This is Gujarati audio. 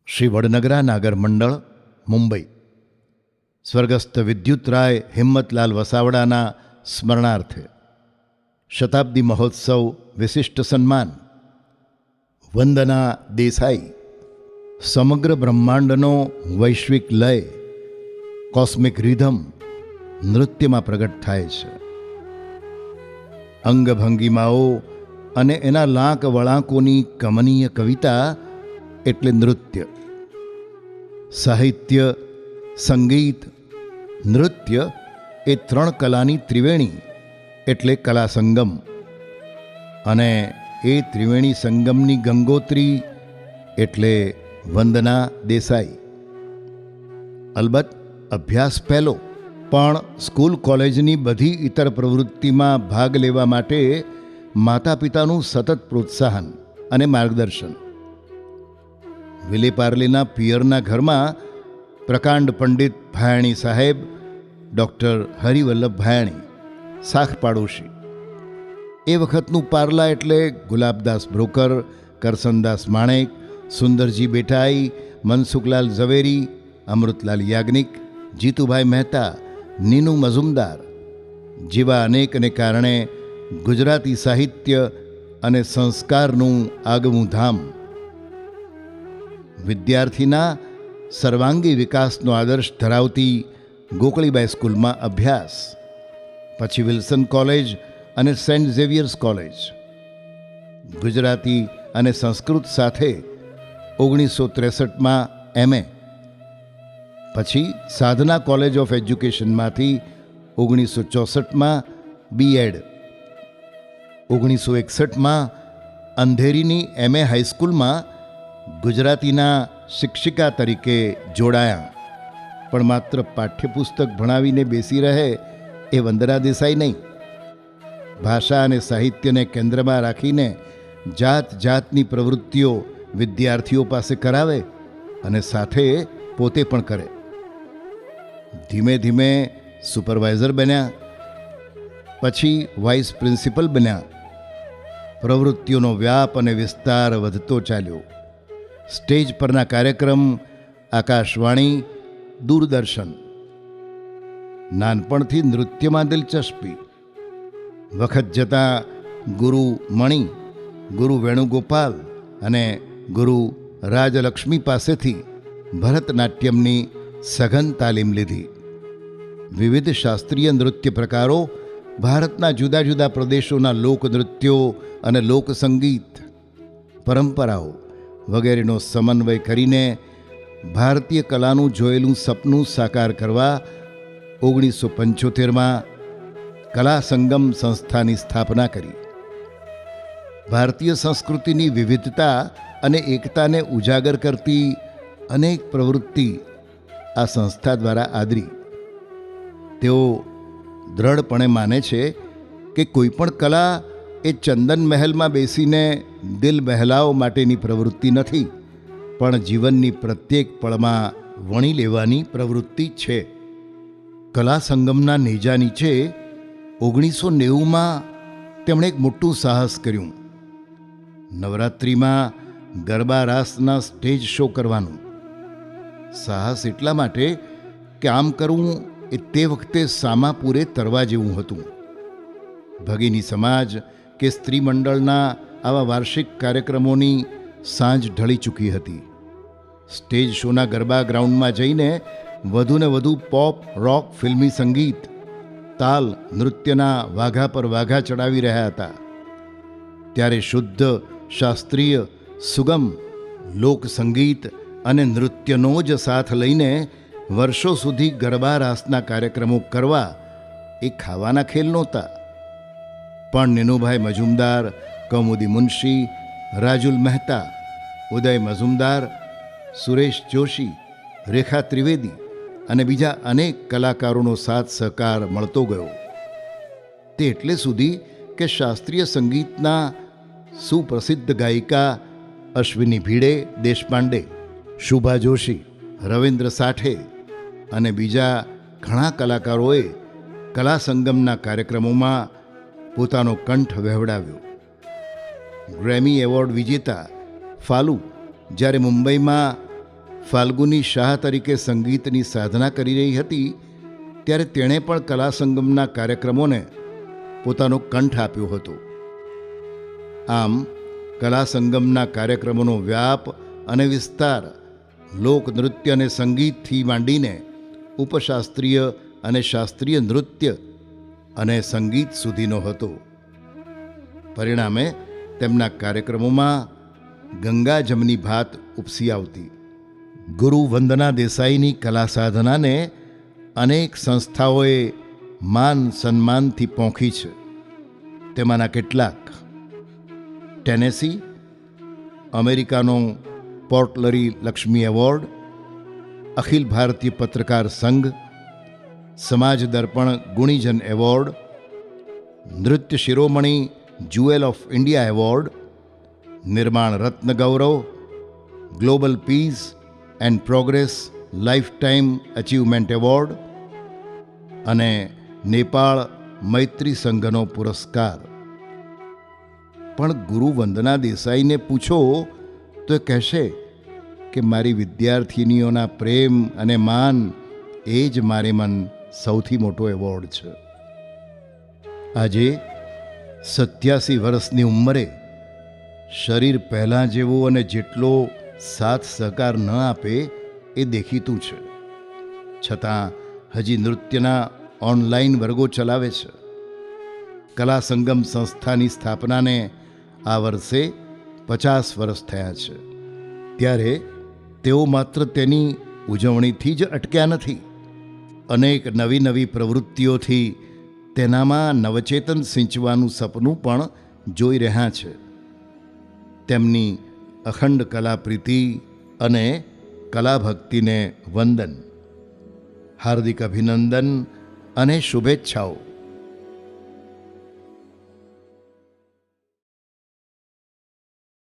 શ્રી વડનગરા નાગર મંડળ, મુંબઈ. સ્વર્ગસ્થ વિદ્યુતરાય હિંમતલાલ વસાવડાના સ્મરણાર્થે શતાબ્દી મહોત્સવ વિશિષ્ટ સન્માન. વંદના દેસાઈ. સમગ્ર બ્રહ્માંડનો વૈશ્વિક લય, કોસ્મિક રિધમ નૃત્યમાં પ્રગટ થાય છે. અંગભંગીમાઓ અને એના લાંક વળાંકોની કમનીય કવિતા એટલે નૃત્ય. સાહિત્ય, સંગીત, નૃત્ય એ ત્રણ કલાની ત્રિવેણી એટલે કલા સંગમ. અને એ ત્રિવેણી સંગમની ગંગોત્રી એટલે વંદના દેસાઈ. અલબત્ત અભ્યાસ પહેલો, પણ સ્કૂલ કોલેજની બધી ઇતર પ્રવૃત્તિમાં ભાગ લેવા માટે માતા પિતાનું સતત પ્રોત્સાહન અને માર્ગદર્શન. વિલેપાર્લેના પિયરના ઘરમાં પ્રકાંડ પંડિત ભાયાણી સાહેબ, ડૉક્ટર હરિવલ્લભ ભાયાણી, શાખ પાડોશી. એ વખતનું પાર્લા એટલે ગુલાબદાસ બ્રોકર, કરસનદાસ માણેક, સુંદરજી બેટાઈ, મનસુખલાલ ઝવેરી, અમૃતલાલ યાજ્ઞિક, જીતુભાઈ મહેતા, નીનુ મઝુમદાર જેવા અનેકને કારણે ગુજરાતી સાહિત્ય અને સંસ્કારનું આગવું ધામ. વિદ્યાર્થીના સર્વાંગી વિકાસનો આદર્શ ધરાવતી ગોકળીબાઈ સ્કૂલમાં અભ્યાસ, પછી વિલ્સન કોલેજ અને સેન્ટ ઝેવિયર્સ કોલેજ. ગુજરાતી અને સંસ્કૃત સાથે 1963માં MA, પછી સાધના કોલેજ ઓફ એજ્યુકેશનમાંથી 1964માં B.Ed, 1961માં અંધેરીની MA હાઈસ્કૂલમાં ગુજરાતીના શિક્ષિકા તરીકે જોડાયા. પણ માત્ર પાઠ્યપુસ્તક ભણાવીને બેસી રહે એ વંદના દેસાઈ નહીં. ભાષા અને સાહિત્યને કેન્દ્રમાં રાખીને જાત જાતની પ્રવૃત્તિઓ વિદ્યાર્થીઓ પાસે કરાવે અને સાથે પોતે પણ કરે. ધીમે ધીમે સુપરવાઇઝર બન્યા, પછી વાઇસ પ્રિન્સિપલ બન્યા. પ્રવૃત્તિઓનો વ્યાપ અને વિસ્તાર વધતો ચાલ્યો. સ્ટેજ પરના કાર્યક્રમ, આકાશવાણી, દૂરદર્શન. નાનપણથી નૃત્યમાં દિલચસ્પી. વખત જતાં ગુરુ મણિ, ગુરુ વેણુગોપાલ અને ગુરુ રાજલક્ષ્મી પાસેથી ભરતનાટ્યમની સઘન તાલીમ લીધી. વિવિધ શાસ્ત્રીય નૃત્ય પ્રકારો, ભારતના જુદા જુદા પ્રદેશોના લોકનૃત્યો અને લોકસંગીત, પરંપરાઓ વગેરેનો સમન્વય કરીને ભારતીય કલાનું જોયેલું સપનું સાકાર કરવા 1975માં કલા સંગમ સંસ્થાની સ્થાપના કરી. ભારતીય સંસ્કૃતિની વિવિધતા અને એકતાને ઉજાગર કરતી અનેક પ્રવૃત્તિ આ સંસ્થા દ્વારા આદરી. તેઓ દ્રઢપણે માને છે કે કોઈ પણ કલા એ ચંદન મહેલમાં બેસીને દિલ બહેલાવવા માટેની પ્રવૃત્તિ નથી, પણ જીવનની પ્રત્યેક પળમાં વણી લેવાની પ્રવૃત્તિ છે. કલા સંગમના નેજા નીચે 1990માં તેમણે એક મોટું સાહસ કર્યું. નવરાત્રિમાં ગરબા રાસના સ્ટેજ શો કરવાનું. સાહસ એટલા માટે કે આમ કરવું એ તે વખતે સામાપુરે તરવા જેવું હતું. ભગીની સમાજ કે સ્ત્રી મંડળના આવા વાર્ષિક કાર્યક્રમોની સાંજ ઢળી ચૂકી હતી. સ્ટેજ શોના ગરબા ગ્રાઉન્ડમાં જઈને વધુને વધુ પોપ, રોક, ફિલ્મી સંગીત, તાલ, નૃત્યના વાઘા પર વાઘા ચડાવી રહ્યા હતા. ત્યારે શુદ્ધ, શાસ્ત્રીય, સુગમ લોકસંગીત અને નૃત્યનો જ સાથ લઈને વર્ષો સુધી ગરબા રાસના કાર્યક્રમો કરવા એ ખાવાના ખેલ નહોતા. પણ નીનુભાઈ મઝુમદાર, કૌમુદી મુનશી, રાજુલ મહેતા, ઉદય મઝુમદાર, સુરેશ જોશી, રેખા ત્રિવેદી અને બીજા અનેક કલાકારોનો સાથ સહકાર મળતો ગયો. તે એટલે સુધી કે શાસ્ત્રીય સંગીતના સુપ્રસિદ્ધ ગાયિકા અશ્વિની ભીડે દેશપાંડે, શુભા જોશી, રવિન્દ્ર સાઠે અને બીજા ઘણા કલાકારોએ કલા સંગમના કાર્યક્રમોમાં પોતાનો કંઠ વહેવડાવ્યો. ગ્રેમી એવોર્ડ વિજેતા ફાલુ જ્યારે મુંબઈમાં ફાલ્ગુની શાહ તરીકે સંગીતની સાધના કરી રહી હતી ત્યારે તેણે પણ કલા સંગમના કાર્યક્રમોને પોતાનો કંઠ આપ્યો હતો. આમ કલા સંગમના કાર્યક્રમોનો વ્યાપ અને વિસ્તાર લોકનૃત્ય અને સંગીતથી માંડીને ઉપશાસ્ત્રીય અને શાસ્ત્રીય નૃત્ય અને સંગીત સુધીનો હતો. પરિણામે તેમના કાર્યક્રમોમાં ગંગા જમની ભાત ઉપસી આવતી. ગુરુ વંદના દેસાઈની કલા સાધનાને અનેક સંસ્થાઓએ માન સન્માનથી પોંખી છે. તેમાંના કેટલાક: ટેનેસી, અમેરિકાનો પોર્ટલરી Laxmi award, Akhil Bharatiya Patrakar Sangh, Samaj Darpan Gunijan award, Nritya Shiromani jewel of India award, Nirman Ratna Gaurav, global peace and progress life time achievement award અને નેપાળ મૈત્રી સંઘનો પુરસ્કાર. પણ ગુરુ વંદના દેસાઈને પૂછો તો એ કહેશે કે મારી વિદ્યાર્થિનીઓના પ્રેમ અને માન એ જ મારે મન સૌથી મોટો એવોર્ડ છે. આજે 87 વર્ષની ઉંમરે શરીર પહેલાં જેવું અને જેટલો સાથ સહકાર ન આપે એ દેખીતું છે. છતાં હજી નૃત્યના ઓનલાઈન વર્ગો ચલાવે છે. કલા સંગમ સંસ્થાની સ્થાપનાને આ વર્ષે 50 વર્ષ થયા છે. ત્યારે તેઓ માત્ર તેની ઉજવણીથી જ અટક્યા નથી. અનેક નવી નવી પ્રવૃત્તિઓથી તેનામાં નવચેતન સિંચવાનું સપનું પણ જોઈ રહ્યા છે. તેમની અખંડ કલા પ્રીતિ અને કલા ભક્તિને વંદન. હાર્દિક અભિનંદન અને શુભેચ્છાઓ.